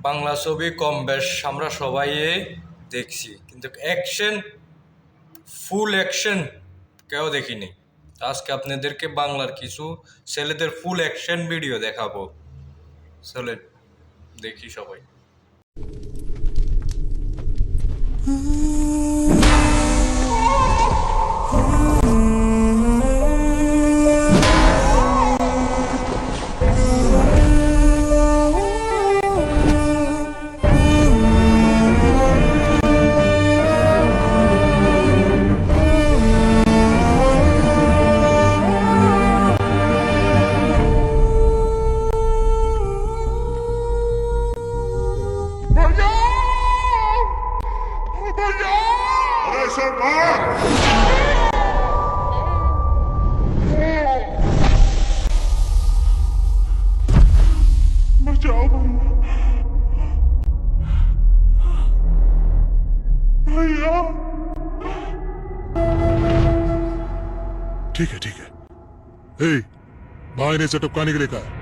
বাংলা ছবি কম বেশ আমরা সবাই দেখছি, কিন্তু অ্যাকশন, ফুল অ্যাকশন কেউ দেখিনি। আজকে আপনাদেরকে বাংলার কিছু ছেলেদের ফুল অ্যাকশন ভিডিও দেখাবো। চলে দেখি সবাই। अरे सरकार बचाओ भैया। ठीक है भाई ने से टपकाने के लिए कहा।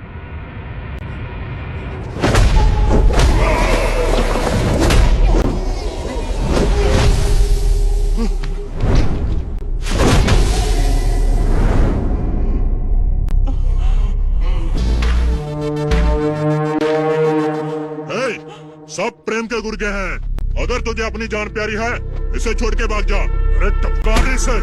सब प्रेम के गुर्गे हैं। अगर तुझे अपनी जान प्यारी है इसे छोड़ के भाग जा। अरे टपकाने से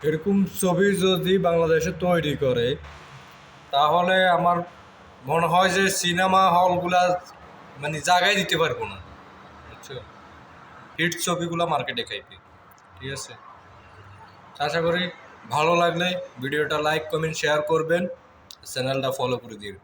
এরকম ছবি যদি বাংলাদেশে তৈরি করে তাহলে আমার মনে হয় যে সিনেমা হলগুলা মানে জায়গায় দিতে পারবো না, বুঝছো? হিট ছবিগুলো মার্কেটে খাইবে। ঠিক আছে, আশা করি ভালো লাগলে ভিডিওটা লাইক কমেন্ট শেয়ার করবেন, চ্যানেলটা ফলো করে দিন।